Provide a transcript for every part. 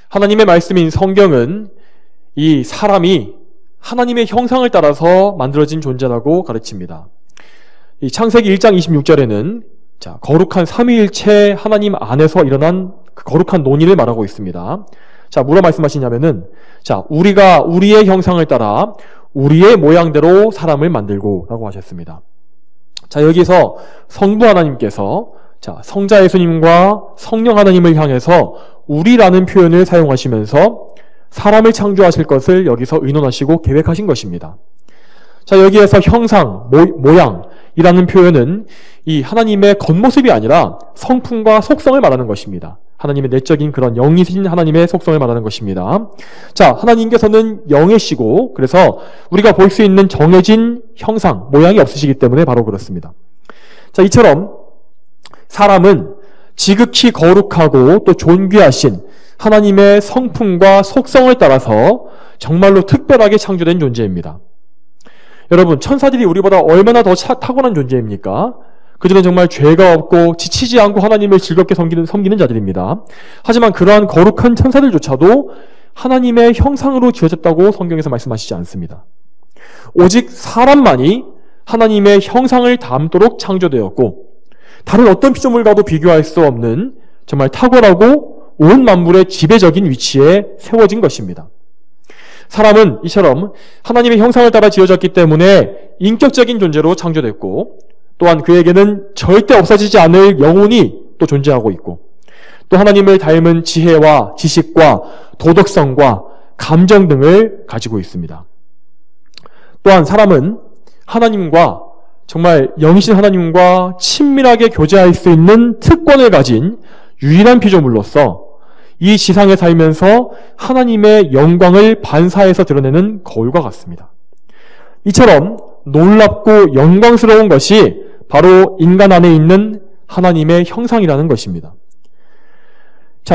하나님의 말씀인 성경은 이 사람이 하나님의 형상을 따라서 만들어진 존재라고 가르칩니다. 이 창세기 1장 26절에는 거룩한 삼위일체 하나님 안에서 일어난 그 거룩한 논의를 말하고 있습니다. 뭐라 말씀하시냐면은, 우리가 우리의 형상을 따라 우리의 모양대로 사람을 만들고 라고 하셨습니다. 여기서 성부 하나님께서 성자 예수님과 성령 하나님을 향해서 우리라는 표현을 사용하시면서 사람을 창조하실 것을 여기서 의논하시고 계획하신 것입니다. 여기에서 형상, 모양이라는 표현은 이 하나님의 겉모습이 아니라 성품과 속성을 말하는 것입니다. 하나님의 내적인 그런 영이신 하나님의 속성을 말하는 것입니다. 하나님께서는 영이시고 그래서 우리가 볼 수 있는 정해진 형상, 모양이 없으시기 때문에 바로 그렇습니다. 이처럼 사람은 지극히 거룩하고 또 존귀하신 하나님의 성품과 속성을 따라서 정말로 특별하게 창조된 존재입니다. 여러분, 천사들이 우리보다 얼마나 더 탁월한 존재입니까? 그들은 정말 죄가 없고 지치지 않고 하나님을 즐겁게 섬기는 자들입니다. 하지만 그러한 거룩한 천사들조차도 하나님의 형상으로 지어졌다고 성경에서 말씀하시지 않습니다. 오직 사람만이 하나님의 형상을 담도록 창조되었고 다른 어떤 피조물과도 비교할 수 없는 정말 탁월하고 온 만물의 지배적인 위치에 세워진 것입니다. 사람은 이처럼 하나님의 형상을 따라 지어졌기 때문에 인격적인 존재로 창조됐고 또한 그에게는 절대 없어지지 않을 영혼이 또 존재하고 있고 또 하나님을 닮은 지혜와 지식과 도덕성과 감정 등을 가지고 있습니다. 또한 사람은 하나님과 정말 영이신 하나님과 친밀하게 교제할 수 있는 특권을 가진 유일한 피조물로서 이 지상에 살면서 하나님의 영광을 반사해서 드러내는 거울과 같습니다. 이처럼 놀랍고 영광스러운 것이 바로 인간 안에 있는 하나님의 형상이라는 것입니다.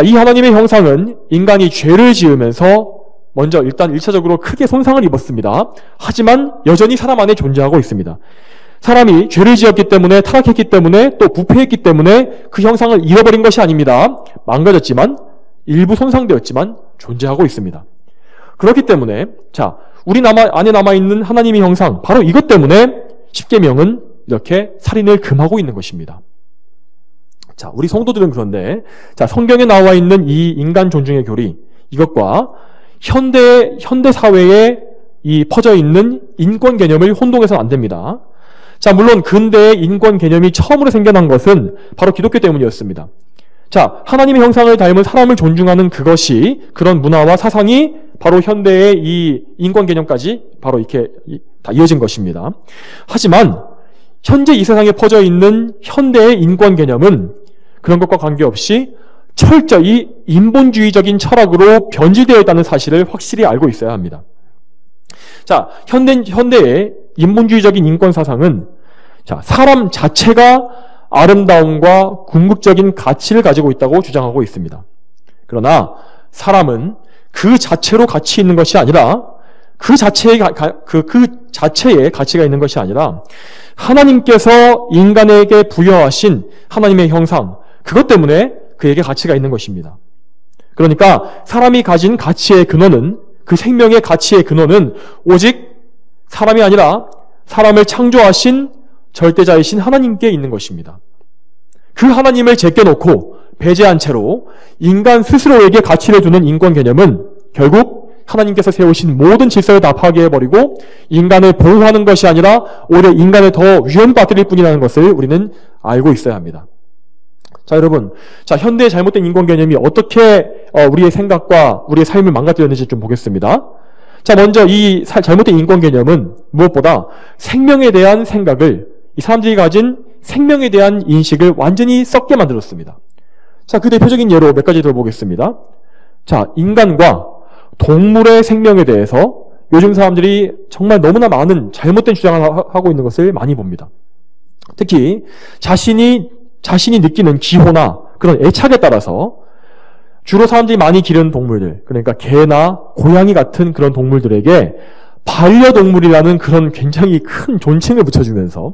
이 하나님의 형상은 인간이 죄를 지으면서 먼저 일단 1차적으로 크게 손상을 입었습니다. 하지만 여전히 사람 안에 존재하고 있습니다. 사람이 죄를 지었기 때문에 타락했기 때문에 또 부패했기 때문에 그 형상을 잃어버린 것이 아닙니다. 망가졌지만 일부 손상되었지만 존재하고 있습니다. 그렇기 때문에 우리 안에 남아있는 하나님의 형상 바로 이것 때문에 십계명은 이렇게 살인을 금하고 있는 것입니다. 우리 성도들은 그런데 성경에 나와 있는 이 인간 존중의 교리 이것과 현대 사회에 이 퍼져 있는 인권 개념을 혼동해서는 안 됩니다. 물론 근대의 인권 개념이 처음으로 생겨난 것은 바로 기독교 때문이었습니다. 하나님의 형상을 닮은 사람을 존중하는 그런 문화와 사상이 바로 현대의 이 인권 개념까지 바로 이렇게 다 이어진 것입니다. 하지만 현재 이 세상에 퍼져 있는 현대의 인권 개념은 그런 것과 관계없이 철저히 인본주의적인 철학으로 변질되어 있다는 사실을 확실히 알고 있어야 합니다. 현대의 인본주의적인 인권 사상은 사람 자체가 아름다움과 궁극적인 가치를 가지고 있다고 주장하고 있습니다. 그러나 사람은 그 자체로 가치 있는 것이 아니라 그 자체에 가치가 있는 것이 아니라 하나님께서 인간에게 부여하신 하나님의 형상 그것 때문에 그에게 가치가 있는 것입니다. 그러니까 사람이 가진 가치의 근원은 그 생명의 가치의 근원은 오직 사람이 아니라 사람을 창조하신 절대자이신 하나님께 있는 것입니다. 그 하나님을 제껴놓고 배제한 채로 인간 스스로에게 가치를 두는 인권 개념은 결국 하나님께서 세우신 모든 질서를 다 파괴해버리고 인간을 보호하는 것이 아니라 오히려 인간을 더 위험받을 뿐이라는 것을 우리는 알고 있어야 합니다. 여러분, 현대의 잘못된 인권 개념이 어떻게 우리의 생각과 우리의 삶을 망가뜨렸는지 좀 보겠습니다. 먼저 이 잘못된 인권 개념은 무엇보다 생명에 대한 생각을 이 사람들이 가진 생명에 대한 인식을 완전히 썩게 만들었습니다. 그 대표적인 예로 몇 가지 들어보겠습니다. 인간과 동물의 생명에 대해서 요즘 사람들이 정말 너무나 많은 잘못된 주장을 하고 있는 것을 많이 봅니다. 특히 자신이 느끼는 기호나 그런 애착에 따라서 주로 사람들이 많이 기르는 동물들, 그러니까 개나 고양이 같은 그런 동물들에게 반려동물이라는 그런 굉장히 큰 존칭을 붙여주면서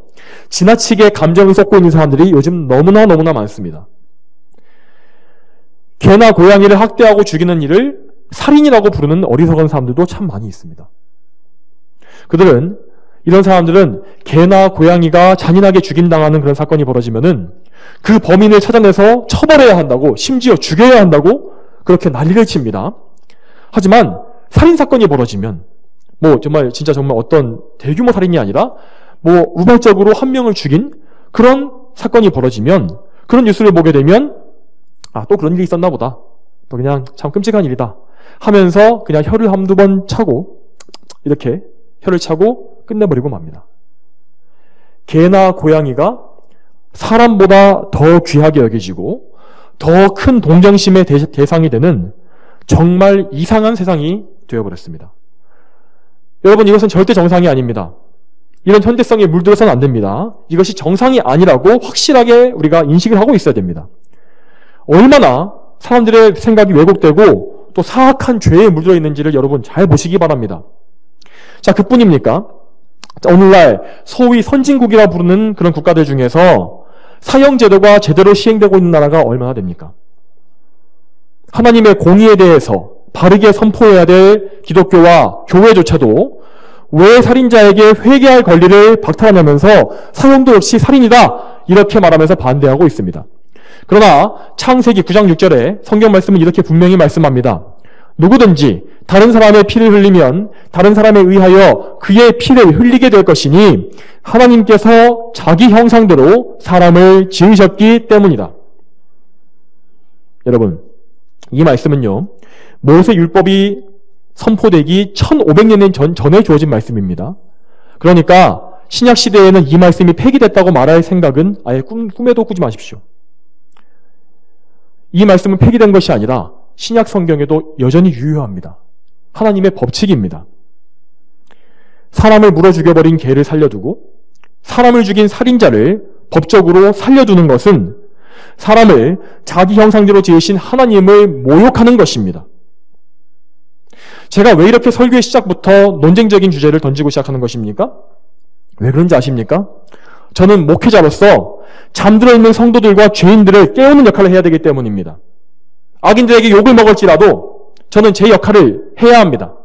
지나치게 감정을 쏟고 있는 사람들이 요즘 너무나 많습니다. 개나 고양이를 학대하고 죽이는 일을 살인이라고 부르는 어리석은 사람들도 참 많이 있습니다. 이런 사람들은 개나 고양이가 잔인하게 죽임당하는 그런 사건이 벌어지면은 그 범인을 찾아내서 처벌해야 한다고, 심지어 죽여야 한다고 그렇게 난리를 칩니다. 하지만 살인사건이 벌어지면, 정말 어떤 대규모 살인이 아니라, 우발적으로 한 명을 죽인 그런 사건이 벌어지면, 그런 뉴스를 보게 되면, 또 그런 일이 있었나 보다. 또 그냥 참 끔찍한 일이다. 하면서 그냥 혀를 한두 번 차고, 이렇게 혀를 차고 끝내버리고 맙니다. 개나 고양이가 사람보다 더 귀하게 여겨지고 더 큰 동정심의 대상이 되는 정말 이상한 세상이 되어버렸습니다. 여러분, 이것은 절대 정상이 아닙니다. 이런 현대성에 물들어서는 안 됩니다. 이것이 정상이 아니라고 확실하게 우리가 인식을 하고 있어야 됩니다. 얼마나 사람들의 생각이 왜곡되고 또 사악한 죄에 물들어 있는지를 여러분 잘 보시기 바랍니다. 자, 그뿐입니까? 오늘날 소위 선진국이라 부르는 그런 국가들 중에서 사형제도가 제대로 시행되고 있는 나라가 얼마나 됩니까? 하나님의 공의에 대해서 바르게 선포해야 될 기독교와 교회조차도 왜 살인자에게 회개할 권리를 박탈하면서 사형도 역시 살인이다 이렇게 말하면서 반대하고 있습니다. 그러나 창세기 9장 6절에 성경 말씀은 이렇게 분명히 말씀합니다. 누구든지 다른 사람의 피를 흘리면 다른 사람에 의하여 그의 피를 흘리게 될 것이니 하나님께서 자기 형상대로 사람을 지으셨기 때문이다. 여러분, 이 말씀은요, 모세 율법이 선포되기 1500년 전에 주어진 말씀입니다. 그러니까 신약 시대에는 이 말씀이 폐기됐다고 말할 생각은 아예 꿈에도 꾸지 마십시오. 이 말씀은 폐기된 것이 아니라 신약 성경에도 여전히 유효합니다. 하나님의 법칙입니다. 사람을 물어 죽여버린 개를 살려두고 사람을 죽인 살인자를 법적으로 살려두는 것은 사람을 자기 형상대로 지으신 하나님을 모욕하는 것입니다. 제가 왜 이렇게 설교의 시작부터 논쟁적인 주제를 던지고 시작하는 것입니까? 왜 그런지 아십니까? 저는 목회자로서 잠들어 있는 성도들과 죄인들을 깨우는 역할을 해야 되기 때문입니다. 악인들에게 욕을 먹을지라도 저는 제 역할을 해야 합니다.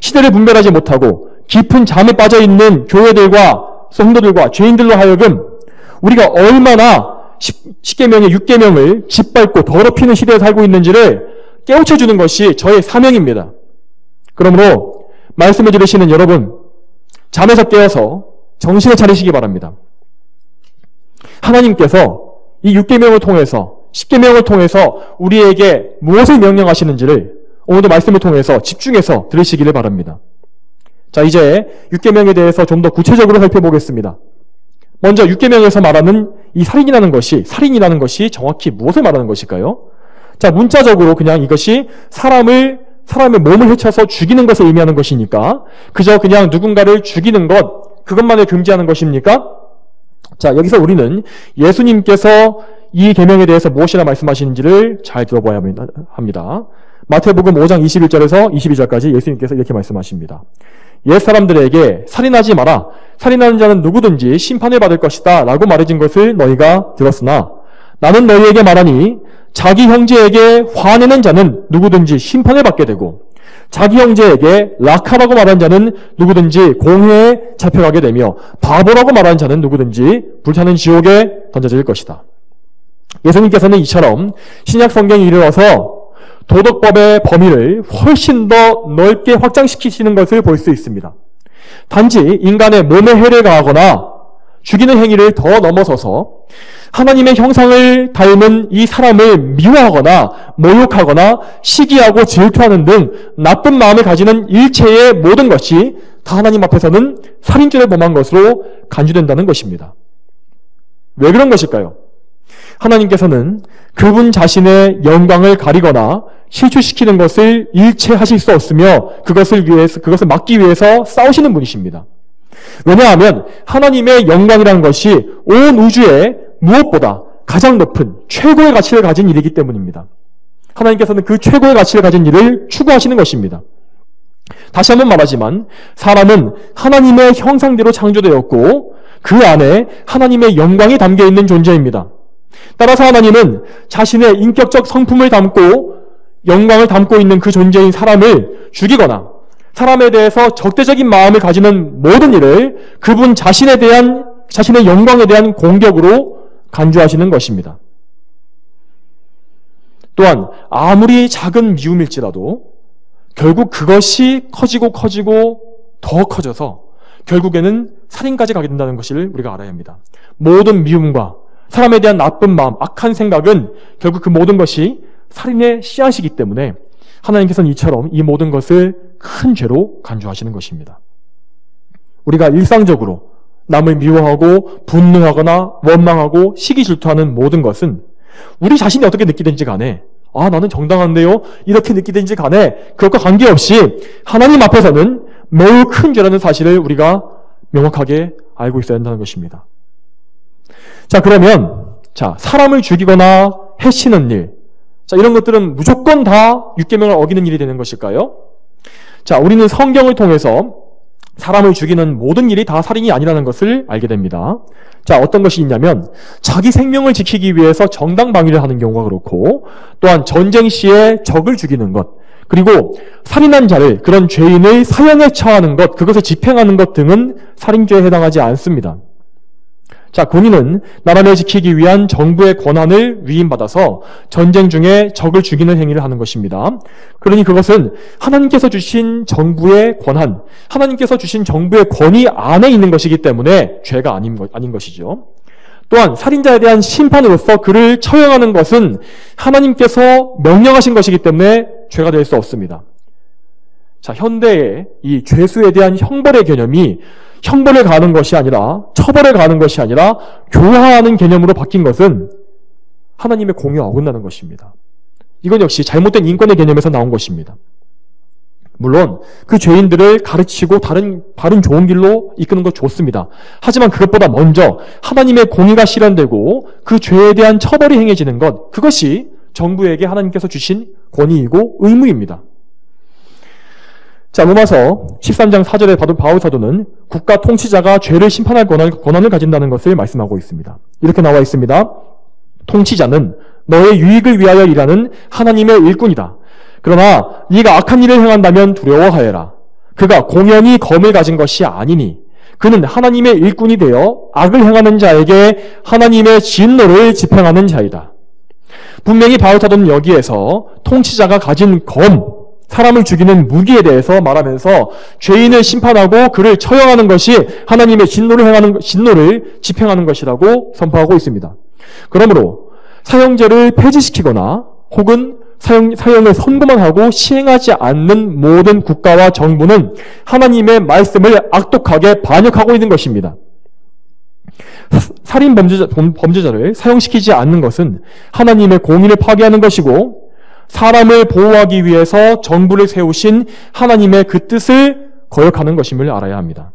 시대를 분별하지 못하고 깊은 잠에 빠져 있는 교회들과 성도들과 죄인들로 하여금 우리가 얼마나 10계명의 6계명을 짓밟고 더럽히는 시대에 살고 있는지를 깨우쳐주는 것이 저의 사명입니다. 그러므로 말씀을 들으시는 여러분, 잠에서 깨어서 정신을 차리시기 바랍니다. 하나님께서 이 6계명을 통해서 10계명을 통해서 우리에게 무엇을 명령하시는지를 오늘도 말씀을 통해서 집중해서 들으시기를 바랍니다. 자, 이제 6계명에 대해서 좀 더 구체적으로 살펴보겠습니다. 먼저 6계명에서 말하는 이 살인이라는 것이 정확히 무엇을 말하는 것일까요? 자, 문자적으로 그냥 이것이 사람의 몸을 해쳐서 죽이는 것을 의미하는 것이니까 그저 그냥 누군가를 죽이는 것, 그것만을 금지하는 것입니까? 자, 여기서 우리는 예수님께서 이 계명에 대해서 무엇이라 말씀하시는지를 잘 들어봐야 합니다. 마태복음 5장 21절에서 22절까지 예수님께서 이렇게 말씀하십니다. 옛사람들에게 살인하지 마라. 살인하는 자는 누구든지 심판을 받을 것이다 라고 말해진 것을 너희가 들었으나 나는 너희에게 말하니 자기 형제에게 화내는 자는 누구든지 심판을 받게 되고 자기 형제에게 라카라고 말한 자는 누구든지 공회에 잡혀가게 되며 바보라고 말한 자는 누구든지 불타는 지옥에 던져질 것이다. 예수님께서는 이처럼 신약 성경에 이르러서 도덕법의 범위를 훨씬 더 넓게 확장시키시는 것을 볼 수 있습니다. 단지 인간의 몸에 해를 가하거나 죽이는 행위를 더 넘어서서 하나님의 형상을 닮은 이 사람을 미워하거나 모욕하거나 시기하고 질투하는 등 나쁜 마음을 가지는 일체의 모든 것이 다 하나님 앞에서는 살인죄를 범한 것으로 간주된다는 것입니다. 왜 그런 것일까요? 하나님께서는 그분 자신의 영광을 가리거나 실추시키는 것을 일체하실 수 없으며 그것을 막기 위해서 싸우시는 분이십니다. 왜냐하면 하나님의 영광이라는 것이 온 우주에 무엇보다 가장 높은 최고의 가치를 가진 일이기 때문입니다. 하나님께서는 그 최고의 가치를 가진 일을 추구하시는 것입니다. 다시 한번 말하지만 사람은 하나님의 형상대로 창조되었고 그 안에 하나님의 영광이 담겨있는 존재입니다. 따라서 하나님은 자신의 인격적 성품을 담고 영광을 담고 있는 그 존재인 사람을 죽이거나 사람에 대해서 적대적인 마음을 가지는 모든 일을 그분 자신에 대한 자신의 영광에 대한 공격으로 간주하시는 것입니다. 또한 아무리 작은 미움일지라도 결국 그것이 커지고 더 커져서 결국에는 살인까지 가게 된다는 것을 우리가 알아야 합니다. 모든 미움과 사람에 대한 나쁜 마음, 악한 생각은 결국 그 모든 것이 살인의 씨앗이기 때문에 하나님께서는 이처럼 이 모든 것을 큰 죄로 간주하시는 것입니다. 우리가 일상적으로 남을 미워하고 분노하거나 원망하고 시기 질투하는 모든 것은 우리 자신이 어떻게 느끼든지 간에 나는 정당한데요? 이렇게 느끼든지 간에 그것과 관계없이 하나님 앞에서는 매우 큰 죄라는 사실을 우리가 명확하게 알고 있어야 한다는 것입니다. 자, 그러면 사람을 죽이거나 해치는 일, 이런 것들은 무조건 다 율계명을 어기는 일이 되는 것일까요? 우리는 성경을 통해서 사람을 죽이는 모든 일이 다 살인이 아니라는 것을 알게 됩니다. 어떤 것이 있냐면 자기 생명을 지키기 위해서 정당 방위를 하는 경우가 그렇고, 또한 전쟁 시에 적을 죽이는 것, 그리고 살인한 자를, 그런 죄인을 사형에 처하는 것, 그것을 집행하는 것 등은 살인죄에 해당하지 않습니다. 군인은 나라를 지키기 위한 정부의 권한을 위임받아서 전쟁 중에 적을 죽이는 행위를 하는 것입니다. 그러니 그것은 하나님께서 주신 정부의 권한, 하나님께서 주신 정부의 권위 안에 있는 것이기 때문에 죄가 아닌 것이죠. 또한 살인자에 대한 심판으로서 그를 처형하는 것은 하나님께서 명령하신 것이기 때문에 죄가 될 수 없습니다. 현대의 이 죄수에 대한 형벌의 개념이 형벌을 가하는 것이 아니라 처벌을 가하는 것이 아니라 교화하는 개념으로 바뀐 것은 하나님의 공의와 어긋나는 것입니다. 이건 역시 잘못된 인권의 개념에서 나온 것입니다. 물론 그 죄인들을 가르치고 바른 좋은 길로 이끄는 것 좋습니다. 하지만 그것보다 먼저 하나님의 공의가 실현되고 그 죄에 대한 처벌이 행해지는 것, 그것이 정부에게 하나님께서 주신 권위이고 의무입니다. 로마서 13장 4절에 바울 사도는 국가 통치자가 죄를 심판할 권한을 가진다는 것을 말씀하고 있습니다. 이렇게 나와 있습니다. 통치자는 너의 유익을 위하여 일하는 하나님의 일꾼이다. 그러나 네가 악한 일을 행한다면 두려워하여라. 그가 공연히 검을 가진 것이 아니니 그는 하나님의 일꾼이 되어 악을 행하는 자에게 하나님의 진노를 집행하는 자이다. 분명히 바울 사도는 여기에서 통치자가 가진 검, 사람을 죽이는 무기에 대해서 말하면서 죄인을 심판하고 그를 처형하는 것이 하나님의 진노를 집행하는 것이라고 선포하고 있습니다. 그러므로 사형제를 폐지시키거나 혹은 사형을 선고만 하고 시행하지 않는 모든 국가와 정부는 하나님의 말씀을 악독하게 반역하고 있는 것입니다. 살인 범죄자를 사형시키지 않는 것은 하나님의 공의를 파괴하는 것이고 사람을 보호하기 위해서 정부를 세우신 하나님의 그 뜻을 거역하는 것임을 알아야 합니다.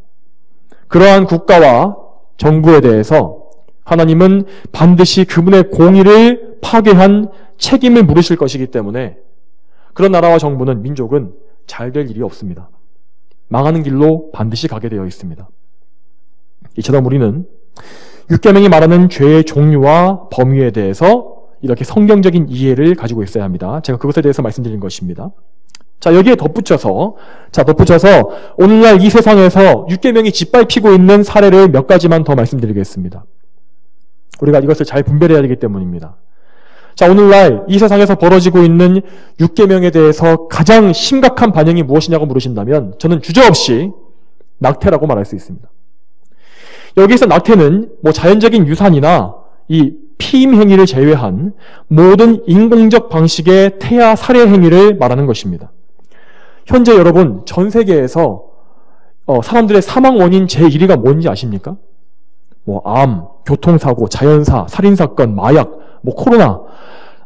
그러한 국가와 정부에 대해서 하나님은 반드시 그분의 공의를 파괴한 책임을 물으실 것이기 때문에 그런 나라와 정부는, 민족은 잘 될 일이 없습니다. 망하는 길로 반드시 가게 되어 있습니다. 이처럼 우리는 율계명이 말하는 죄의 종류와 범위에 대해서 이렇게 성경적인 이해를 가지고 있어야 합니다. 제가 그것에 대해서 말씀드린 것입니다. 여기에 덧붙여서 오늘날 이 세상에서 율계명이 짓밟히고 있는 사례를 몇 가지만 더 말씀드리겠습니다. 우리가 이것을 잘 분별해야 되기 때문입니다. 오늘날 이 세상에서 벌어지고 있는 율계명에 대해서 가장 심각한 반영이 무엇이냐고 물으신다면 저는 주저없이 낙태라고 말할 수 있습니다. 여기서 낙태는 자연적인 유산이나 이 피임 행위를 제외한 모든 인공적 방식의 태아 살해 행위를 말하는 것입니다. 현재 여러분 전 세계에서 사람들의 사망 원인 제1위가 뭔지 아십니까? 암, 교통사고, 자연사, 살인사건, 마약, 코로나,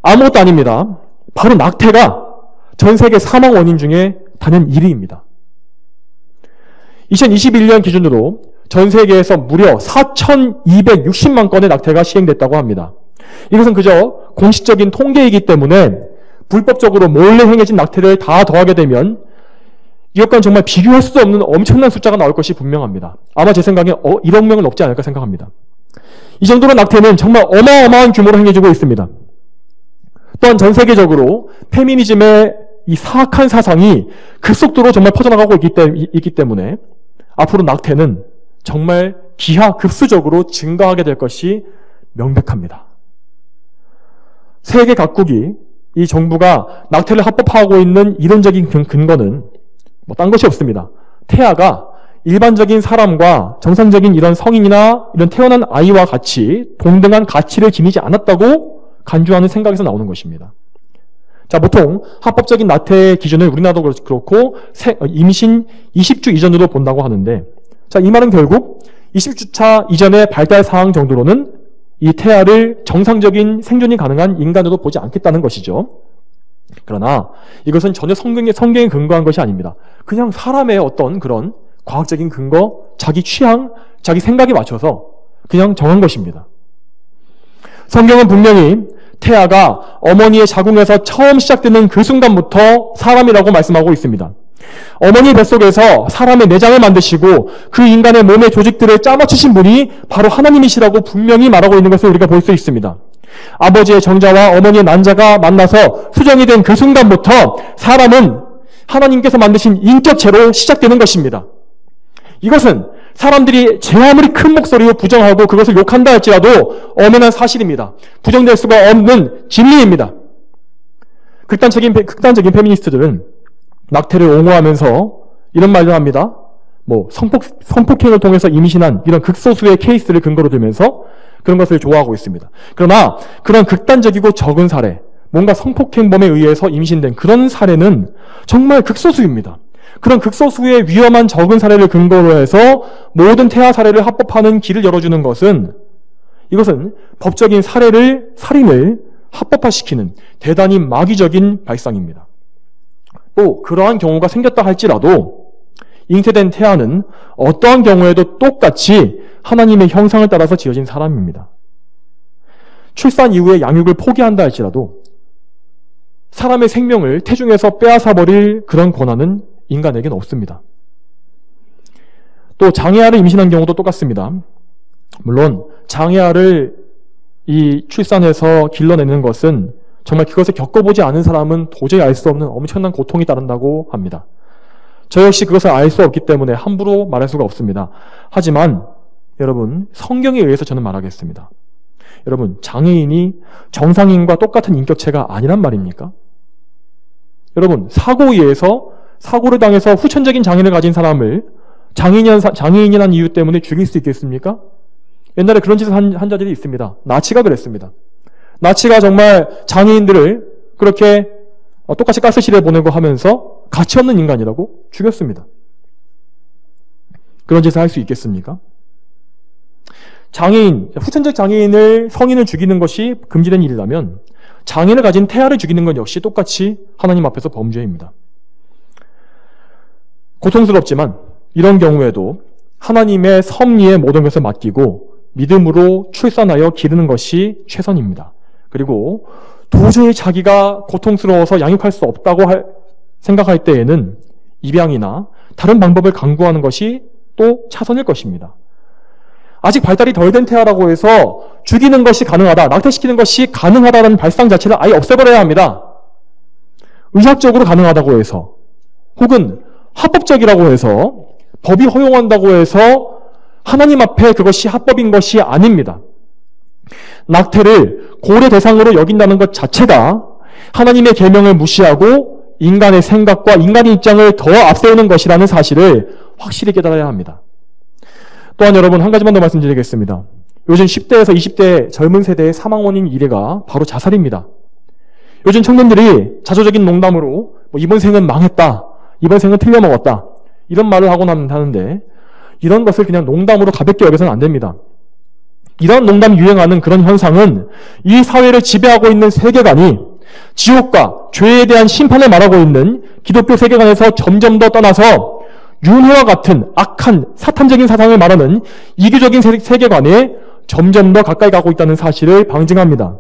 아무것도 아닙니다. 바로 낙태가 전 세계 사망 원인 중에 단연 1위입니다. 2021년 기준으로 전 세계에서 무려 4,260만 건의 낙태가 시행됐다고 합니다. 이것은 그저 공식적인 통계이기 때문에 불법적으로 몰래 행해진 낙태를 다 더하게 되면 이것과는 정말 비교할 수도 없는 엄청난 숫자가 나올 것이 분명합니다. 아마 제 생각에 1억 명은 넘지 않을까 생각합니다. 이 정도로 낙태는 정말 어마어마한 규모로 행해지고 있습니다. 또한 전 세계적으로 페미니즘의 이 사악한 사상이 급속도로 정말 퍼져나가고 있기 때문에 앞으로 낙태는 정말 기하급수적으로 증가하게 될 것이 명백합니다. 세계 각국이 이 정부가 낙태를 합법화하고 있는 이론적인 근거는 딴 것이 없습니다. 태아가 일반적인 사람과 정상적인 이런 성인이나 이런 태어난 아이와 같이 동등한 가치를 지니지 않았다고 간주하는 생각에서 나오는 것입니다. 자, 보통 합법적인 낙태 기준을 우리나라도 그렇고 임신 20주 이전으로 본다고 하는데, 자, 이 말은 결국 20주차 이전의 발달 사항 정도로는 이 태아를 정상적인 생존이 가능한 인간으로 보지 않겠다는 것이죠. 그러나 이것은 전혀 성경에 근거한 것이 아닙니다. 그냥 사람의 어떤 그런 과학적인 근거, 자기 취향, 자기 생각에 맞춰서 그냥 정한 것입니다. 성경은 분명히 태아가 어머니의 자궁에서 처음 시작되는 그 순간부터 사람이라고 말씀하고 있습니다. 어머니 뱃속에서 사람의 내장을 만드시고 그 인간의 몸의 조직들을 짜맞추신 분이 바로 하나님이시라고 분명히 말하고 있는 것을 우리가 볼 수 있습니다. 아버지의 정자와 어머니의 난자가 만나서 수정이 된 그 순간부터 사람은 하나님께서 만드신 인격체로 시작되는 것입니다. 이것은 사람들이 제 아무리 큰 목소리로 부정하고 그것을 욕한다 할지라도 엄연한 사실입니다. 부정될 수가 없는 진리입니다. 극단적인 페미니스트들은 낙태를 옹호하면서 이런 말도 합니다. 성폭행을 통해서 임신한 이런 극소수의 케이스를 근거로 들면서 그런 것을 좋아하고 있습니다. 그러나 그런 극단적이고 적은 사례, 뭔가 성폭행범에 의해서 임신된 그런 사례는 정말 극소수입니다. 그런 극소수의 위험한 적은 사례를 근거로 해서 모든 태아 사례를 합법화하는 길을 열어주는 것은 이것은 법적인 살인을 합법화시키는 대단히 마귀적인 발상입니다. 또 그러한 경우가 생겼다 할지라도 잉태된 태아는 어떠한 경우에도 똑같이 하나님의 형상을 따라서 지어진 사람입니다. 출산 이후에 양육을 포기한다 할지라도 사람의 생명을 태중에서 빼앗아버릴 그런 권한은 인간에게는 없습니다. 또 장애아를 임신한 경우도 똑같습니다. 물론 장애아를 이 출산해서 길러내는 것은 정말 그것을 겪어보지 않은 사람은 도저히 알 수 없는 엄청난 고통이 따른다고 합니다. 저 역시 그것을 알 수 없기 때문에 함부로 말할 수가 없습니다. 하지만 여러분, 성경에 의해서 저는 말하겠습니다. 여러분, 장애인이 정상인과 똑같은 인격체가 아니란 말입니까? 여러분, 사고를 당해서 후천적인 장애를 가진 사람을 장애인이라는 이유 때문에 죽일 수 있겠습니까? 옛날에 그런 짓을 한 자들이 있습니다. 나치가 그랬습니다. 나치가 정말 장애인들을 그렇게 똑같이 가스실에 보내고 하면서 가치 없는 인간이라고 죽였습니다. 그런 짓을 할 수 있겠습니까? 후천적 장애인을, 성인을 죽이는 것이 금지된 일이라면 장애를 가진 태아를 죽이는 건 역시 똑같이 하나님 앞에서 범죄입니다. 고통스럽지만 이런 경우에도 하나님의 섭리에 모든 것을 맡기고 믿음으로 출산하여 기르는 것이 최선입니다. 그리고 도저히 자기가 고통스러워서 양육할 수 없다고 생각할 때에는 입양이나 다른 방법을 강구하는 것이 또 차선일 것입니다. 아직 발달이 덜 된 태아라고 해서 죽이는 것이 가능하다, 낙태시키는 것이 가능하다는 발상 자체를 아예 없애버려야 합니다. 의학적으로 가능하다고 해서, 혹은 합법적이라고 해서, 법이 허용한다고 해서 하나님 앞에 그것이 합법인 것이 아닙니다. 낙태를 고려 대상으로 여긴다는 것 자체가 하나님의 계명을 무시하고 인간의 생각과 인간의 입장을 더 앞세우는 것이라는 사실을 확실히 깨달아야 합니다. 또한 여러분, 한 가지만 더 말씀드리겠습니다. 요즘 10대에서 20대 젊은 세대의 사망 원인 1위가 바로 자살입니다. 요즘 청년들이 자조적인 농담으로 이번 생은 망했다, 이번 생은 틀려먹었다, 이런 말을 하곤 하는데 이런 것을 그냥 농담으로 가볍게 여겨서는 안 됩니다. 이런 농담이 유행하는 그런 현상은 이 사회를 지배하고 있는 세계관이 지옥과 죄에 대한 심판을 말하고 있는 기독교 세계관에서 점점 더 떠나서 윤회와 같은 악한 사탄적인 사상을 말하는 이교적인 세계관에 점점 더 가까이 가고 있다는 사실을 방증합니다.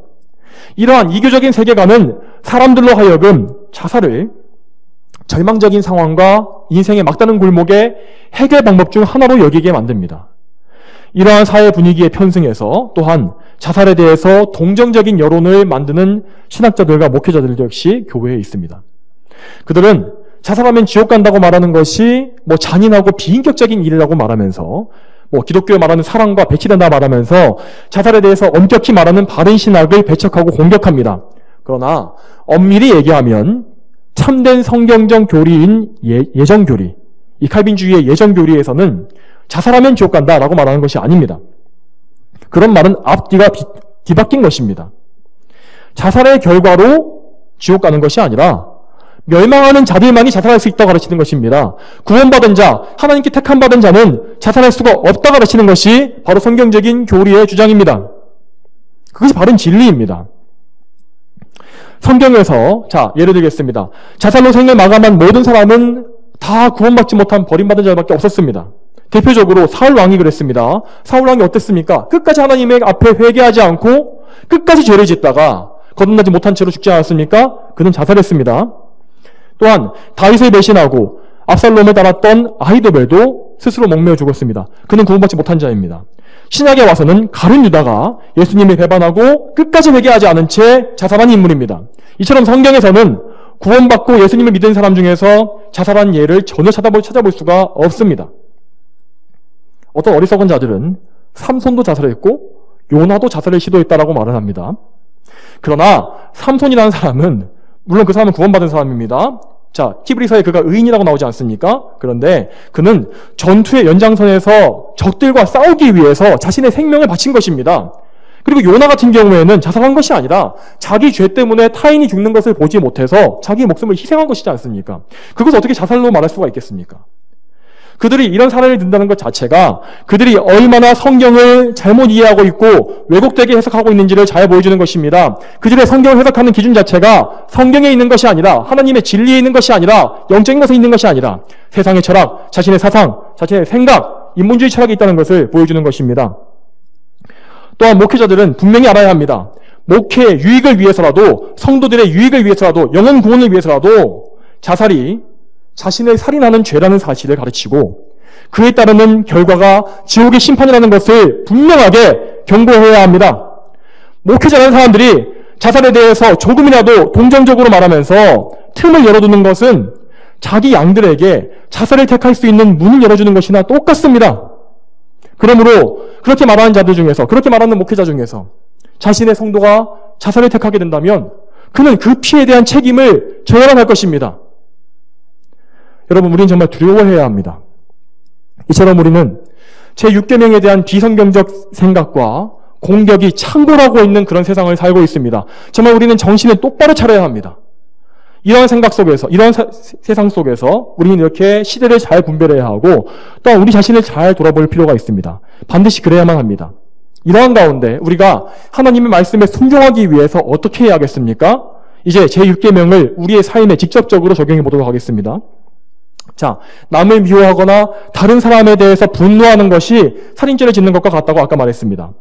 이러한 이교적인 세계관은 사람들로 하여금 자살을 절망적인 상황과 인생의 막다른 골목의 해결 방법 중 하나로 여기게 만듭니다. 이러한 사회 분위기에 편승해서 또한 자살에 대해서 동정적인 여론을 만드는 신학자들과 목회자들도 역시 교회에 있습니다. 그들은 자살하면 지옥 간다고 말하는 것이 잔인하고 비인격적인 일이라고 말하면서 기독교에 말하는 사랑과 배치된다 말하면서 자살에 대해서 엄격히 말하는 바른 신학을 배척하고 공격합니다. 그러나 엄밀히 얘기하면 참된 성경적 교리인 예정교리, 이 칼빈주의의 예정교리에서는 자살하면 지옥 간다라고 말하는 것이 아닙니다. 그런 말은 앞뒤가 뒤바뀐 것입니다. 자살의 결과로 지옥 가는 것이 아니라 멸망하는 자들만이 자살할 수 있다고 가르치는 것입니다. 구원받은 자, 하나님께 택함받은 자는 자살할 수가 없다고 가르치는 것이 바로 성경적인 교리의 주장입니다. 그것이 바른 진리입니다. 성경에서 예를 들겠습니다. 자살로 생을 마감한 모든 사람은 다 구원받지 못한 버림받은 자밖에 없었습니다. 대표적으로 사울 왕이 그랬습니다. 사울 왕이 어땠습니까? 끝까지 하나님의 앞에 회개하지 않고 끝까지 죄를 짓다가 거듭나지 못한 채로 죽지 않았습니까? 그는 자살했습니다. 또한 다윗을 배신하고 압살롬을 따랐던 아히도벨도 스스로 목매어 죽었습니다. 그는 구원받지 못한 자입니다. 신약에 와서는 가룟 유다가 예수님을 배반하고 끝까지 회개하지 않은 채 자살한 인물입니다. 이처럼 성경에서는 구원받고 예수님을 믿은 사람 중에서 자살한 예를 전혀 찾아볼 수가 없습니다. 어떤 어리석은 자들은 삼손도 자살했고 요나도 자살을 시도했다라고 말을 합니다. 그러나 삼손이라는 사람은 물론 그 사람은 구원받은 사람입니다. 히브리서에 그가 의인이라고 나오지 않습니까? 그런데 그는 전투의 연장선에서 적들과 싸우기 위해서 자신의 생명을 바친 것입니다. 그리고 요나 같은 경우에는 자살한 것이 아니라 자기 죄 때문에 타인이 죽는 것을 보지 못해서 자기 목숨을 희생한 것이지 않습니까? 그것을 어떻게 자살로 말할 수가 있겠습니까? 그들이 이런 사례를 든다는 것 자체가 그들이 얼마나 성경을 잘못 이해하고 있고 왜곡되게 해석하고 있는지를 잘 보여주는 것입니다. 그들의 성경을 해석하는 기준 자체가 성경에 있는 것이 아니라 하나님의 진리에 있는 것이 아니라 영적인 것에 있는 것이 아니라 세상의 철학, 자신의 사상, 자신의 생각, 인본주의 철학이 있다는 것을 보여주는 것입니다. 또한 목회자들은 분명히 알아야 합니다. 목회의 유익을 위해서라도, 성도들의 유익을 위해서라도, 영혼 구원을 위해서라도 자살이 자신을 살인하는 죄라는 사실을 가르치고 그에 따르는 결과가 지옥의 심판이라는 것을 분명하게 경고해야 합니다. 목회자라는 사람들이 자살에 대해서 조금이라도 동정적으로 말하면서 틈을 열어두는 것은 자기 양들에게 자살을 택할 수 있는 문을 열어주는 것이나 똑같습니다. 그러므로 그렇게 말하는 자들 중에서, 그렇게 말하는 목회자 중에서 자신의 성도가 자살을 택하게 된다면 그는 그 피해에 대한 책임을 져야 할 것입니다. 여러분, 우리는 정말 두려워해야 합니다. 이처럼 우리는 제6계명에 대한 비성경적 생각과 공격이 창궐하고 있는 그런 세상을 살고 있습니다. 정말 우리는 정신을 똑바로 차려야 합니다. 이런 생각 속에서, 이런 세상 속에서 우리는 이렇게 시대를 잘 분별해야 하고 또한 우리 자신을 잘 돌아볼 필요가 있습니다. 반드시 그래야만 합니다. 이러한 가운데 우리가 하나님의 말씀에 순종하기 위해서 어떻게 해야 하겠습니까? 이제 제6계명을 우리의 삶에 직접적으로 적용해 보도록 하겠습니다. 남을 미워하거나 다른 사람에 대해서 분노하는 것이 살인죄를 짓는 것과 같다고 아까 말했습니다.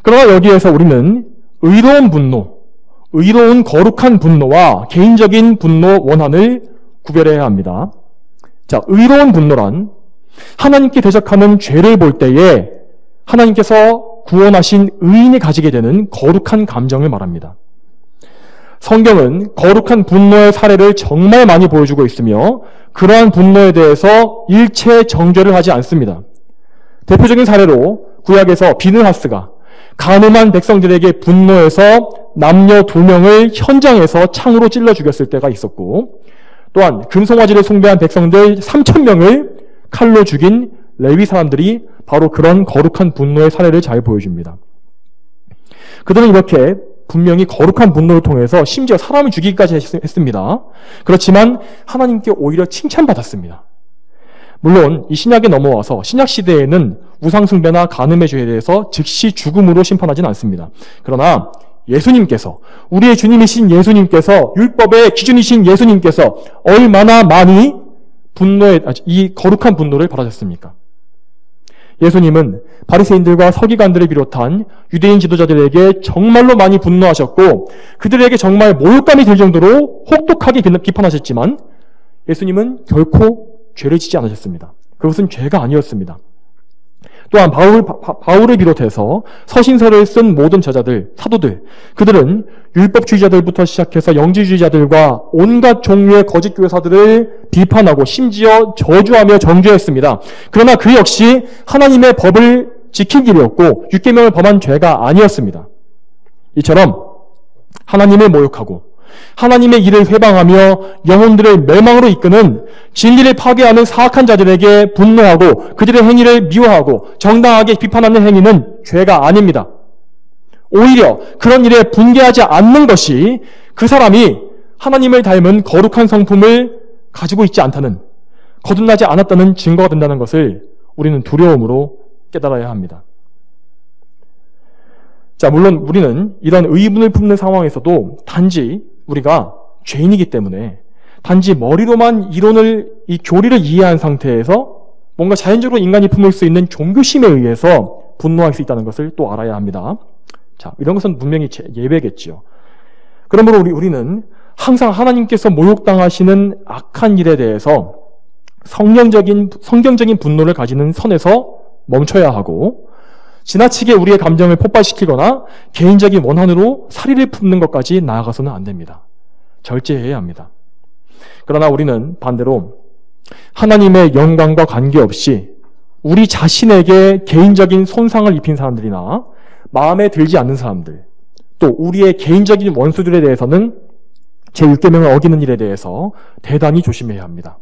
그러나 여기에서 우리는 의로운 분노, 의로운 거룩한 분노와 개인적인 분노 원한을 구별해야 합니다. 의로운 분노란 하나님께 대적하는 죄를 볼 때에 하나님께서 구원하신 의인이 가지게 되는 거룩한 감정을 말합니다. 성경은 거룩한 분노의 사례를 정말 많이 보여주고 있으며 그러한 분노에 대해서 일체 정죄를 하지 않습니다. 대표적인 사례로 구약에서 비느하스가 간음한 백성들에게 분노해서 남녀 2명을 현장에서 창으로 찔러 죽였을 때가 있었고 또한 금송아지를 숭배한 백성들 3,000명을 칼로 죽인 레위 사람들이 바로 그런 거룩한 분노의 사례를 잘 보여줍니다. 그들은 이렇게 분명히 거룩한 분노를 통해서 심지어 사람을 죽이기까지 했습니다. 그렇지만 하나님께 오히려 칭찬받았습니다. 물론 이 신약에 넘어와서 신약 시대에는 우상숭배나 간음의 죄에 대해서 즉시 죽음으로 심판하지는 않습니다. 그러나 예수님께서, 우리의 주님이신 예수님께서, 율법의 기준이신 예수님께서 얼마나 많이 이 거룩한 분노를 바라셨습니까? 예수님은 바리새인들과 서기관들을 비롯한 유대인 지도자들에게 정말로 많이 분노하셨고 그들에게 정말 모욕감이 들 정도로 혹독하게 비판하셨지만 예수님은 결코 죄를 짓지 않으셨습니다. 그것은 죄가 아니었습니다. 또한 바울을 비롯해서 서신서를 쓴 모든 저자들, 사도들, 그들은 율법주의자들부터 시작해서 영지주의자들과 온갖 종류의 거짓 교사들을 비판하고 심지어 저주하며 정죄했습니다. 그러나 그 역시 하나님의 법을 지킨 길이었고 율계명을 범한 죄가 아니었습니다. 이처럼 하나님을 모욕하고 하나님의 일을 회방하며 영혼들을 멸망으로 이끄는 진리를 파괴하는 사악한 자들에게 분노하고 그들의 행위를 미워하고 정당하게 비판하는 행위는 죄가 아닙니다. 오히려 그런 일에 분개하지 않는 것이 그 사람이 하나님을 닮은 거룩한 성품을 가지고 있지 않다는, 거듭나지 않았다는 증거가 된다는 것을 우리는 두려움으로 깨달아야 합니다. 자, 물론 우리는 이런 의문을 품는 상황에서도 단지 우리가 죄인이기 때문에 단지 머리로만 이 교리를 이해한 상태에서 뭔가 자연적으로 인간이 품을 수 있는 종교심에 의해서 분노할 수 있다는 것을 또 알아야 합니다. 자, 이런 것은 분명히 예외겠지요. 그러므로 우리는 항상 하나님께서 모욕당하시는 악한 일에 대해서 성경적인 분노를 가지는 선에서 멈춰야 하고 지나치게 우리의 감정을 폭발시키거나 개인적인 원한으로 살의를 품는 것까지 나아가서는 안 됩니다. 절제해야 합니다. 그러나 우리는 반대로 하나님의 영광과 관계없이 우리 자신에게 개인적인 손상을 입힌 사람들이나 마음에 들지 않는 사람들, 또 우리의 개인적인 원수들에 대해서는 제6계명을 어기는 일에 대해서 대단히 조심해야 합니다.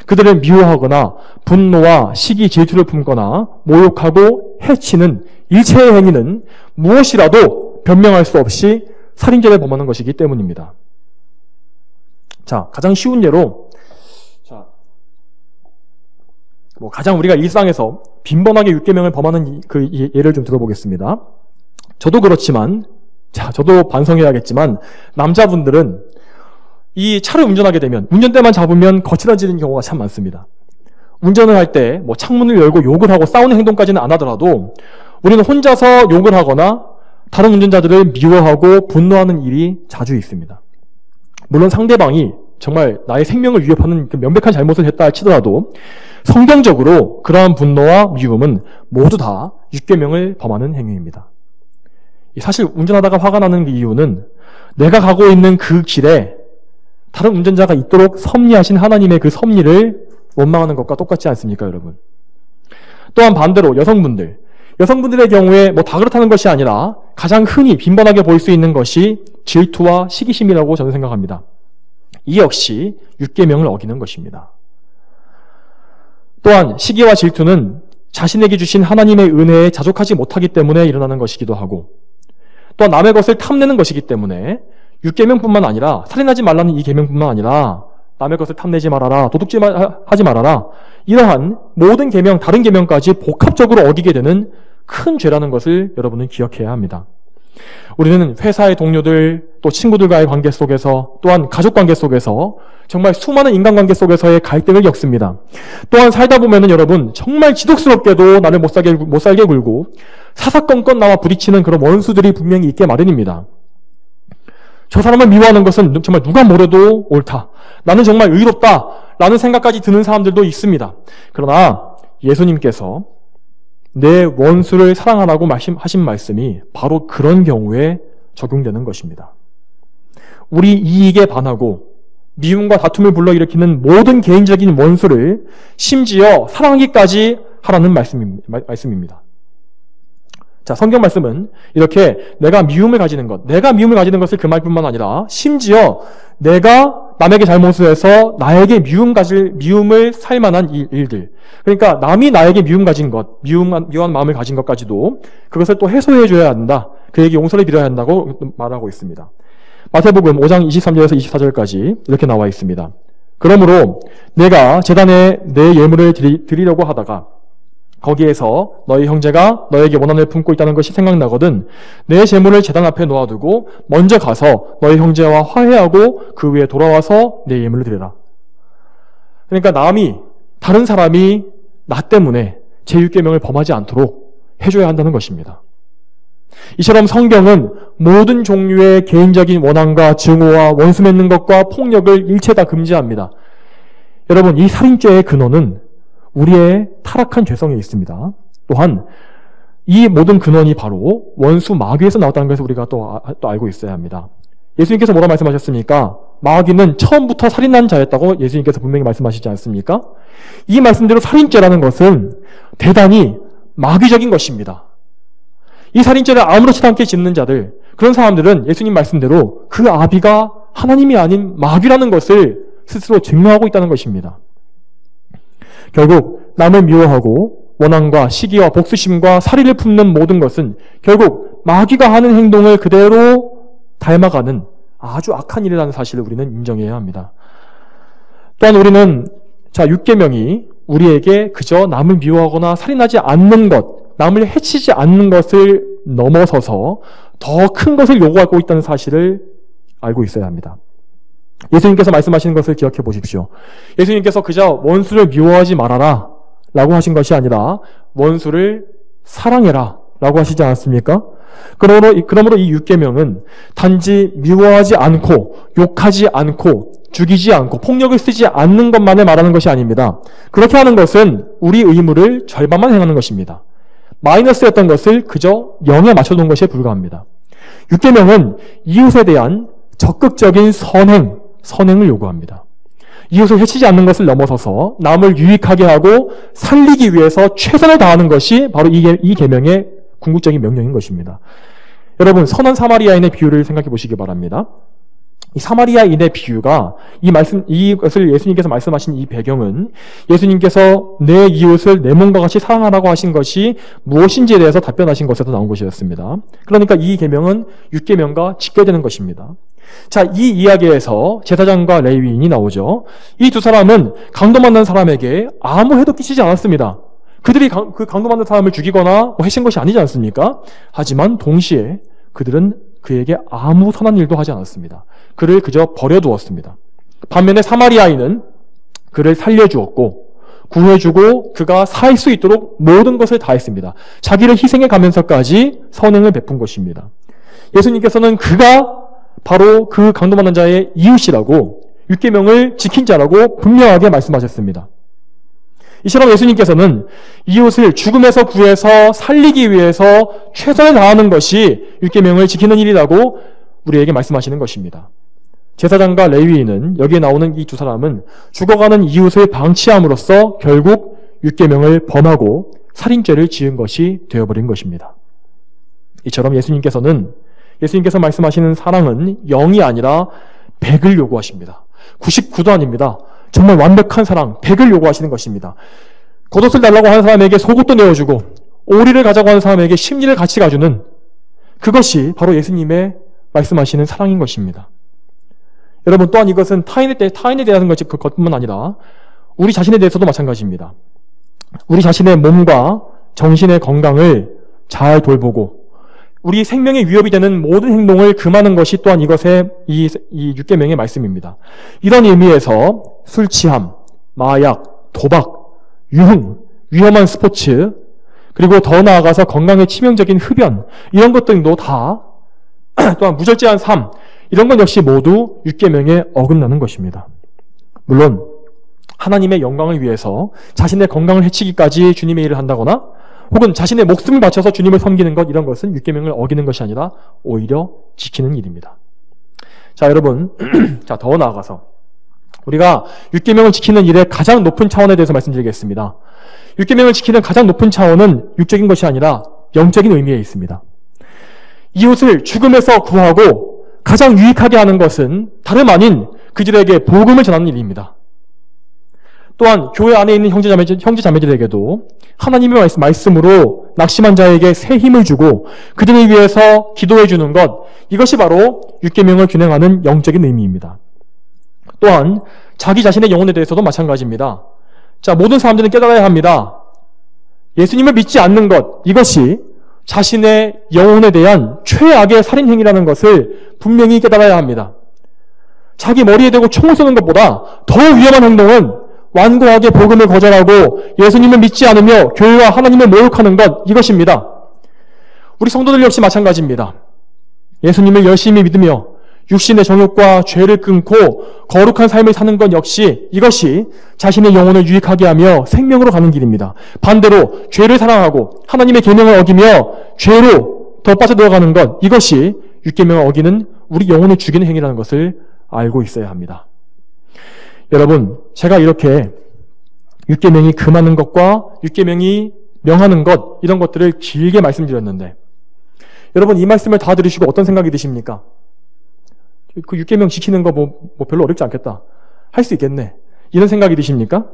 그들을 미워하거나 분노와 시기 질투를 품거나 모욕하고 해치는 일체의 행위는 무엇이라도 변명할 수 없이 살인죄를 범하는 것이기 때문입니다. 자, 가장 쉬운 예로, 가장 우리가 일상에서 빈번하게 6계명을 범하는 그 예를 좀 들어보겠습니다. 저도 그렇지만, 저도 반성해야겠지만, 남자분들은 이 차를 운전하게 되면 운전대만 잡으면 거칠어지는 경우가 참 많습니다. 운전을 할 때 창문을 열고 욕을 하고 싸우는 행동까지는 안 하더라도 우리는 혼자서 욕을 하거나 다른 운전자들을 미워하고 분노하는 일이 자주 있습니다. 물론 상대방이 정말 나의 생명을 위협하는 명백한 잘못을 했다 치더라도 성경적으로 그러한 분노와 미움은 모두 다 6계명을 범하는 행위입니다. 사실 운전하다가 화가 나는 이유는 내가 가고 있는 그 길에 다른 운전자가 있도록 섭리하신 하나님의 그 섭리를 원망하는 것과 똑같지 않습니까, 여러분? 또한 반대로 여성분들의 경우에 다 그렇다는 것이 아니라 가장 흔히 빈번하게 보일 수 있는 것이 질투와 시기심이라고 저는 생각합니다. 이 역시 6계명을 어기는 것입니다. 또한 시기와 질투는 자신에게 주신 하나님의 은혜에 자족하지 못하기 때문에 일어나는 것이기도 하고, 또한 남의 것을 탐내는 것이기 때문에 6계명뿐만 아니라 살인하지 말라는 이 계명뿐만 아니라 남의 것을 탐내지 말아라, 도둑질하지 말아라, 이러한 모든 계명, 다른 계명까지 복합적으로 어기게 되는 큰 죄라는 것을 여러분은 기억해야 합니다. 우리는 회사의 동료들, 또 친구들과의 관계 속에서, 또한 가족 관계 속에서 정말 수많은 인간관계 속에서의 갈등을 겪습니다. 또한 살다 보면은 여러분 정말 지독스럽게도 나를 못 살게 굴고 사사건건 나와 부딪히는 그런 원수들이 분명히 있게 마련입니다. 저 사람을 미워하는 것은 정말 누가 뭐래도 옳다, 나는 정말 의롭다 라는 생각까지 드는 사람들도 있습니다. 그러나 예수님께서 내 원수를 사랑하라고 하신 말씀이 바로 그런 경우에 적용되는 것입니다. 우리 이익에 반하고 미움과 다툼을 불러일으키는 모든 개인적인 원수를 심지어 사랑하기까지 하라는 말씀입니다. 자, 성경 말씀은 이렇게 내가 미움을 가지는 것을 그 말뿐만 아니라 심지어 내가 남에게 잘못을 해서 나에게 미움을 살 만한 일들, 그러니까 남이 나에게 미워한 마음을 가진 것까지도 그것을 또 해소해 줘야 한다, 그에게 용서를 빌어야 한다고 말하고 있습니다. 마태복음 5장 23절에서 24절까지 이렇게 나와 있습니다. 그러므로 내가 제단에 내 예물을 드리려고 하다가 거기에서 너희 형제가 너에게 원한을 품고 있다는 것이 생각나거든 내 제물을 제단 앞에 놓아두고 먼저 가서 너희 형제와 화해하고 그 후에 돌아와서 내 예물을 드리라. 그러니까 다른 사람이 나 때문에 제6계명을 범하지 않도록 해줘야 한다는 것입니다. 이처럼 성경은 모든 종류의 개인적인 원한과 증오와 원수 맺는 것과 폭력을 일체 다 금지합니다. 여러분, 이 살인죄의 근원은 우리의 타락한 죄성에 있습니다. 또한 이 모든 근원이 바로 원수 마귀에서 나왔다는 것을 우리가 또 알고 있어야 합니다. 예수님께서 뭐라 말씀하셨습니까? 마귀는 처음부터 살인한 자였다고 예수님께서 분명히 말씀하시지 않습니까? 이 말씀대로 살인죄라는 것은 대단히 마귀적인 것입니다. 이 살인죄를 아무렇지도 않게 짓는 자들, 그런 사람들은 예수님 말씀대로 그 아비가 하나님이 아닌 마귀라는 것을 스스로 증명하고 있다는 것입니다. 결국 남을 미워하고 원한과 시기와 복수심과 살인을 품는 모든 것은 결국 마귀가 하는 행동을 그대로 닮아가는 아주 악한 일이라는 사실을 우리는 인정해야 합니다. 또한 우리는 6계명이 우리에게 그저 남을 미워하거나 살인하지 않는 것, 남을 해치지 않는 것을 넘어서서 더 큰 것을 요구하고 있다는 사실을 알고 있어야 합니다. 예수님께서 말씀하시는 것을 기억해 보십시오. 예수님께서 그저 원수를 미워하지 말아라 라고 하신 것이 아니라 원수를 사랑해라 라고 하시지 않았습니까? 그러므로 이 6계명은 단지 미워하지 않고 욕하지 않고 죽이지 않고 폭력을 쓰지 않는 것만을 말하는 것이 아닙니다. 그렇게 하는 것은 우리 의무를 절반만 행하는 것입니다. 마이너스였던 것을 그저 0에 맞춰놓은 것에 불과합니다. 6계명은 이웃에 대한 적극적인 선행을 요구합니다. 이웃을 해치지 않는 것을 넘어서서 남을 유익하게 하고 살리기 위해서 최선을 다하는 것이 바로 이 계명의 궁극적인 명령인 것입니다. 여러분, 선한 사마리아인의 비유를 생각해 보시기 바랍니다. 이 사마리아인의 비유가 이것을 예수님께서 말씀하신 이 배경은 예수님께서 내 이웃을 내 몸과 같이 사랑하라고 하신 것이 무엇인지에 대해서 답변하신 것에서 나온 것이었습니다. 그러니까 이 계명은 6계명과 직결되는 것입니다. 자, 이 이야기에서 제사장과 레위인이 나오죠. 이 두 사람은 강도만난 사람에게 아무 해도 끼치지 않았습니다. 그들이 그 강도만난 사람을 죽이거나 해친 것이 아니지 않습니까? 하지만 동시에 그들은 그에게 아무 선한 일도 하지 않았습니다. 그를 그저 버려두었습니다. 반면에 사마리아인은 그를 살려주었고 구해주고 그가 살 수 있도록 모든 것을 다했습니다. 자기를 희생해 가면서까지 선행을 베푼 것입니다. 예수님께서는 그가 바로 그 강도만난 자의 이웃이라고 6계명을 지킨 자라고 분명하게 말씀하셨습니다. 이처럼 예수님께서는 이웃을 죽음에서 구해서 살리기 위해서 최선을 다하는 것이 6계명을 지키는 일이라고 우리에게 말씀하시는 것입니다. 제사장과 레위인은 여기에 나오는 이 두 사람은 죽어가는 이웃을 방치함으로써 결국 6계명을 범하고 살인죄를 지은 것이 되어버린 것입니다. 이처럼 예수님께서 말씀하시는 사랑은 0이 아니라 100을 요구하십니다. 99도 아닙니다. 정말 완벽한 사랑, 100을 요구하시는 것입니다. 겉옷을 달라고 하는 사람에게 속옷도 내어주고 오리를 가자고 하는 사람에게 심리를 같이 가주는 그것이 바로 예수님의 말씀하시는 사랑인 것입니다. 여러분, 또한 이것은 타인에 대한 것뿐만 아니라 우리 자신에 대해서도 마찬가지입니다. 우리 자신의 몸과 정신의 건강을 잘 돌보고 우리 생명에 위협이 되는 모든 행동을 금하는 것이 또한 이것의 이 6계명의 말씀입니다. 이런 의미에서 술 취함, 마약, 도박, 유흥, 위험한 스포츠, 그리고 더 나아가서 건강에 치명적인 흡연, 이런 것들도 다 또한 무절제한 삶, 이런 것 역시 모두 6계명에 어긋나는 것입니다. 물론 하나님의 영광을 위해서 자신의 건강을 해치기까지 주님의 일을 한다거나 혹은 자신의 목숨을 바쳐서 주님을 섬기는 것, 이런 것은 6계명을 어기는 것이 아니라 오히려 지키는 일입니다. 자, 여러분, 자, 더 나아가서 우리가 6계명을 지키는 일의 가장 높은 차원에 대해서 말씀드리겠습니다. 6계명을 지키는 가장 높은 차원은 육적인 것이 아니라 영적인 의미에 있습니다. 이웃을 죽음에서 구하고 가장 유익하게 하는 것은 다름 아닌 그들에게 복음을 전하는 일입니다. 또한 교회 안에 있는 형제자매들에게도 하나님의 말씀으로 낙심한 자에게 새 힘을 주고 그들을 위해서 기도해 주는 것, 이것이 바로 6계명을 균형하는 영적인 의미입니다. 또한 자기 자신의 영혼에 대해서도 마찬가지입니다. 자, 모든 사람들은 깨달아야 합니다. 예수님을 믿지 않는 것, 이것이 자신의 영혼에 대한 최악의 살인행위라는 것을 분명히 깨달아야 합니다. 자기 머리에 대고 총을 쏘는 것보다 더 위험한 행동은 완고하게 복음을 거절하고 예수님을 믿지 않으며 교회와 하나님을 모욕하는 것, 이것입니다. 우리 성도들 역시 마찬가지입니다. 예수님을 열심히 믿으며 육신의 정욕과 죄를 끊고 거룩한 삶을 사는 것 역시 이것이 자신의 영혼을 유익하게 하며 생명으로 가는 길입니다. 반대로 죄를 사랑하고 하나님의 계명을 어기며 죄로 더 빠져들어가는 것, 이것이 율계명을 어기는 우리 영혼을 죽이는 행위라는 것을 알고 있어야 합니다. 여러분, 제가 이렇게 율계명이 금하는 것과 율계명이 명하는 것, 이런 것들을 길게 말씀드렸는데 여러분, 이 말씀을 다 들으시고 어떤 생각이 드십니까? 그 율계명 지키는 거 별로 어렵지 않겠다, 할 수 있겠네, 이런 생각이 드십니까?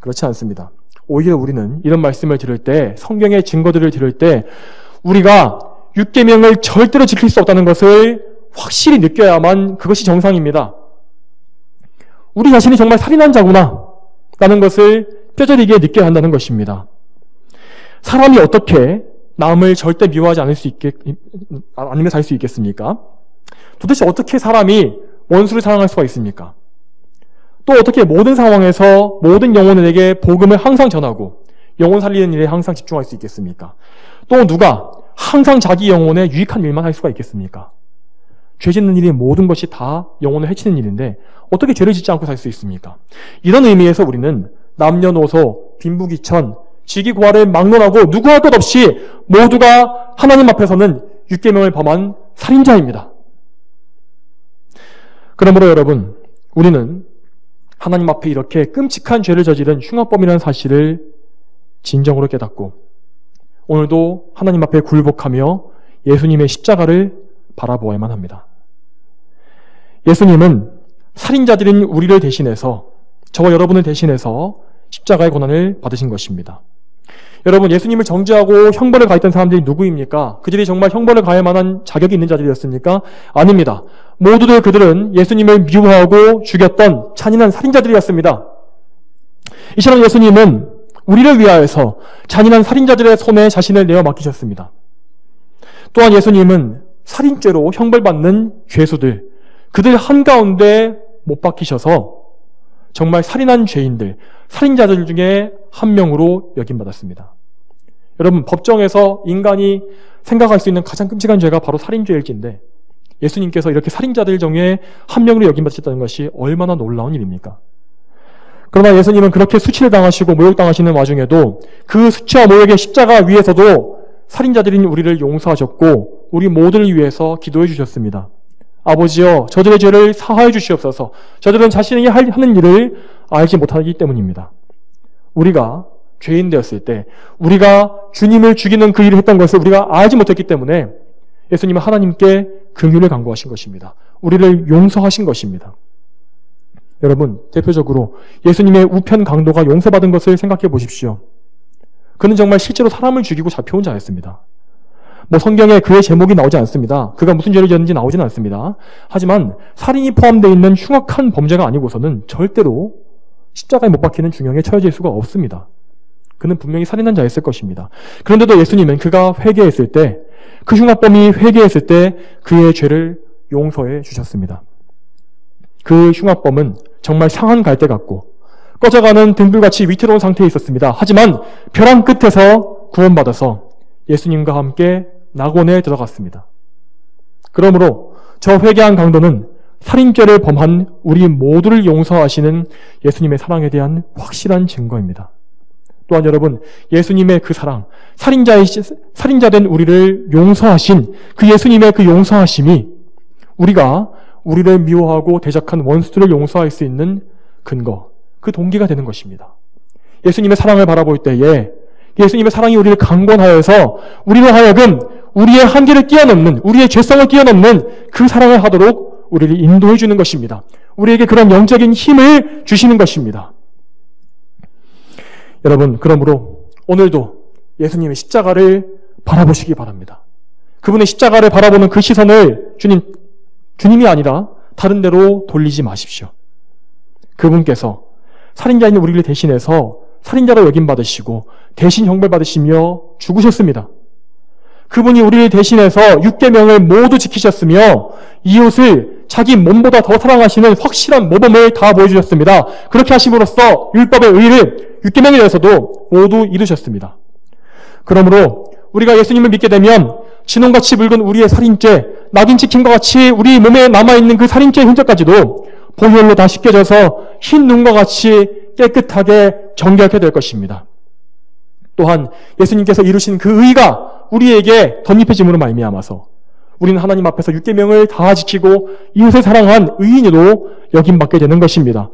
그렇지 않습니다. 오히려 우리는 이런 말씀을 들을 때, 성경의 증거들을 들을 때 우리가 율계명을 절대로 지킬 수 없다는 것을 확실히 느껴야만 그것이 정상입니다. 우리 자신이 정말 살인한 자구나 라는 것을 뼈저리게 느껴야 한다는 것입니다. 사람이 어떻게 남을 절대 미워하지 않으며 살 수 있겠습니까? 도대체 어떻게 사람이 원수를 사랑할 수가 있습니까? 또 어떻게 모든 상황에서 모든 영혼에게 복음을 항상 전하고 영혼 살리는 일에 항상 집중할 수 있겠습니까? 또 누가 항상 자기 영혼에 유익한 일만 할 수가 있겠습니까? 죄 짓는 일이 모든 것이 다 영혼을 해치는 일인데 어떻게 죄를 짓지 않고 살 수 있습니까? 이런 의미에서 우리는 남녀노소, 빈부귀천, 직위고하를 막론하고 누구 할 것 없이 모두가 하나님 앞에서는 율계명을 범한 살인자입니다. 그러므로 여러분, 우리는 하나님 앞에 이렇게 끔찍한 죄를 저지른 흉악범이라는 사실을 진정으로 깨닫고 오늘도 하나님 앞에 굴복하며 예수님의 십자가를 바라보아야만 합니다. 예수님은 살인자들인 우리를 대신해서, 저와 여러분을 대신해서 십자가의 고난을 받으신 것입니다. 여러분, 예수님을 정죄하고 형벌을 가했던 사람들이 누구입니까? 그들이 정말 형벌을 가할 만한 자격이 있는 자들이었습니까? 아닙니다. 모두들 그들은 예수님을 미워하고 죽였던 잔인한 살인자들이었습니다. 이처럼 예수님은 우리를 위하여서 잔인한 살인자들의 손에 자신을 내어 맡기셨습니다. 또한 예수님은 살인죄로 형벌받는 죄수들, 그들 한가운데 못 박히셔서 정말 살인한 죄인들, 살인자들 중에 한 명으로 여김받았습니다. 여러분, 법정에서 인간이 생각할 수 있는 가장 끔찍한 죄가 바로 살인죄일진데 예수님께서 이렇게 살인자들 중에 한 명으로 여김받으셨다는 것이 얼마나 놀라운 일입니까? 그러나 예수님은 그렇게 수치를 당하시고 모욕당하시는 와중에도 그 수치와 모욕의 십자가 위에서도 살인자들인 우리를 용서하셨고 우리 모두를 위해서 기도해 주셨습니다. 아버지여, 저들의 죄를 사하여 주시옵소서. 저들은 자신이 하는 일을 알지 못하기 때문입니다. 우리가 죄인 되었을 때 우리가 주님을 죽이는 그 일을 했던 것을 우리가 알지 못했기 때문에 예수님은 하나님께 긍휼을 간구하신 것입니다. 우리를 용서하신 것입니다. 여러분, 대표적으로 예수님의 우편 강도가 용서받은 것을 생각해 보십시오. 그는 정말 실제로 사람을 죽이고 잡혀온 자였습니다. 성경에 그의 제목이 나오지 않습니다. 그가 무슨 죄를 지었는지 나오지는 않습니다. 하지만 살인이 포함되어 있는 흉악한 범죄가 아니고서는 절대로 십자가에 못 박히는 중형에 처해질 수가 없습니다. 그는 분명히 살인한 자였을 것입니다. 그런데도 예수님은 그가 회개했을 때, 그 흉악범이 회개했을 때 그의 죄를 용서해 주셨습니다. 그 흉악범은 정말 상한 갈대 같고 꺼져가는 등불같이 위태로운 상태에 있었습니다. 하지만 벼랑 끝에서 구원받아서 예수님과 함께 낙원에 들어갔습니다. 그러므로 저 회개한 강도는 살인죄를 범한 우리 모두를 용서하시는 예수님의 사랑에 대한 확실한 증거입니다. 또한 여러분, 예수님의 그 사랑, 살인자된 우리를 용서하신 그 예수님의 그 용서하심이 우리가 우리를 미워하고 대적한 원수들을 용서할 수 있는 근거, 그 동기가 되는 것입니다. 예수님의 사랑을 바라볼 때에 예수님의 사랑이 우리를 강권하여서 우리로 하여금 우리의 한계를 뛰어넘는, 우리의 죄성을 뛰어넘는 그 사랑을 하도록 우리를 인도해 주는 것입니다. 우리에게 그런 영적인 힘을 주시는 것입니다. 여러분, 그러므로 오늘도 예수님의 십자가를 바라보시기 바랍니다. 그분의 십자가를 바라보는 그 시선을 주님이 아니라 다른 데로 돌리지 마십시오. 그분께서 살인자인 우리를 대신해서 살인자로 여김받으시고 대신 형벌받으시며 죽으셨습니다. 그분이 우리를 대신해서 율계명을 모두 지키셨으며 이웃을 자기 몸보다 더 사랑하시는 확실한 모범을 다 보여주셨습니다. 그렇게 하심으로써 율법의 의를 율계명에 대해서도 모두 이루셨습니다. 그러므로 우리가 예수님을 믿게 되면 진홍같이 붉은 우리의 살인죄, 낙인 찍힌 것 같이 우리 몸에 남아있는 그 살인죄의 흔적까지도 보혈로 다 씻겨져서 흰 눈과 같이 깨끗하게 정결하게 될 것입니다. 또한 예수님께서 이루신 그 의가 우리에게 덧입혀짐으로 말미암아서 우리는 하나님 앞에서 율계명을 다 지키고 이웃을 사랑한 의인으로 여김받게 되는 것입니다.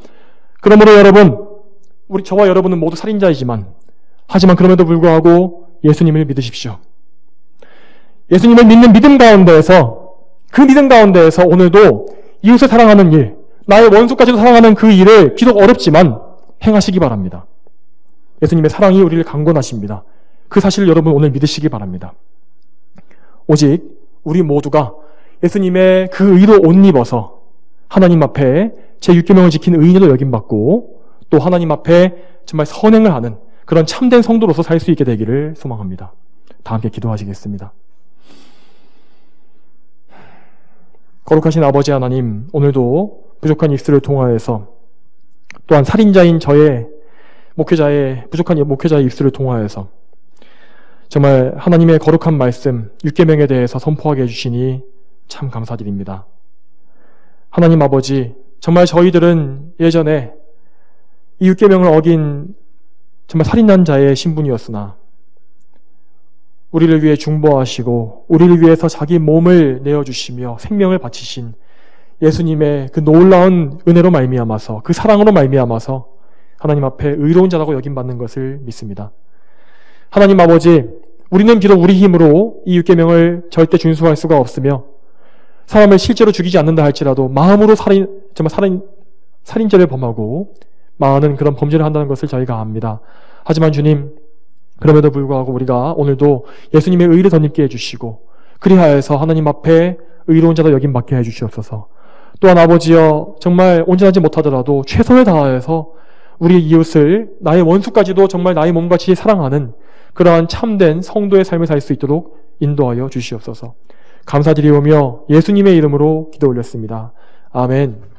그러므로 여러분, 저와 여러분은 모두 살인자이지만 하지만 그럼에도 불구하고 예수님을 믿으십시오. 예수님을 믿는 믿음 가운데에서 그 믿음 가운데에서 오늘도 이웃을 사랑하는 일, 나의 원수까지도 사랑하는 그 일을 비록 어렵지만 행하시기 바랍니다. 예수님의 사랑이 우리를 강권하십니다. 그 사실을 여러분 오늘 믿으시기 바랍니다. 오직 우리 모두가 예수님의 그 의로 옷 입어서 하나님 앞에 제6계명을 지킨 의인으로 여김받고 또 하나님 앞에 정말 선행을 하는 그런 참된 성도로서 살 수 있게 되기를 소망합니다. 다 함께 기도하시겠습니다. 거룩하신 아버지 하나님, 오늘도 부족한 입술을 통하여서 또한 살인자인 저의 부족한 목회자의 입술을 통하여서 정말 하나님의 거룩한 말씀, 율계명에 대해서 선포하게 해주시니 참 감사드립니다. 하나님 아버지, 정말 저희들은 예전에 이 율계명을 어긴 정말 살인한 자의 신분이었으나 우리를 위해 중보하시고 우리를 위해서 자기 몸을 내어주시며 생명을 바치신 예수님의 그 놀라운 은혜로 말미암아서 그 사랑으로 말미암아서 하나님 앞에 의로운 자라고 여김받는 것을 믿습니다. 하나님 아버지, 우리는 비록 우리 힘으로 이 율계명을 절대 준수할 수가 없으며 사람을 실제로 죽이지 않는다 할지라도 마음으로 살인죄를 범하고 많은 그런 범죄를 한다는 것을 저희가 압니다. 하지만 주님, 그럼에도 불구하고 우리가 오늘도 예수님의 의를 덧입게 해주시고 그리하여서 하나님 앞에 의로운 자로 여김받게 해주시옵소서. 또한 아버지여, 정말 온전하지 못하더라도 최선을 다하여서 우리 이웃을 나의 원수까지도 정말 나의 몸같이 사랑하는 그러한 참된 성도의 삶을 살 수 있도록 인도하여 주시옵소서. 감사드리오며 예수님의 이름으로 기도 올렸습니다. 아멘.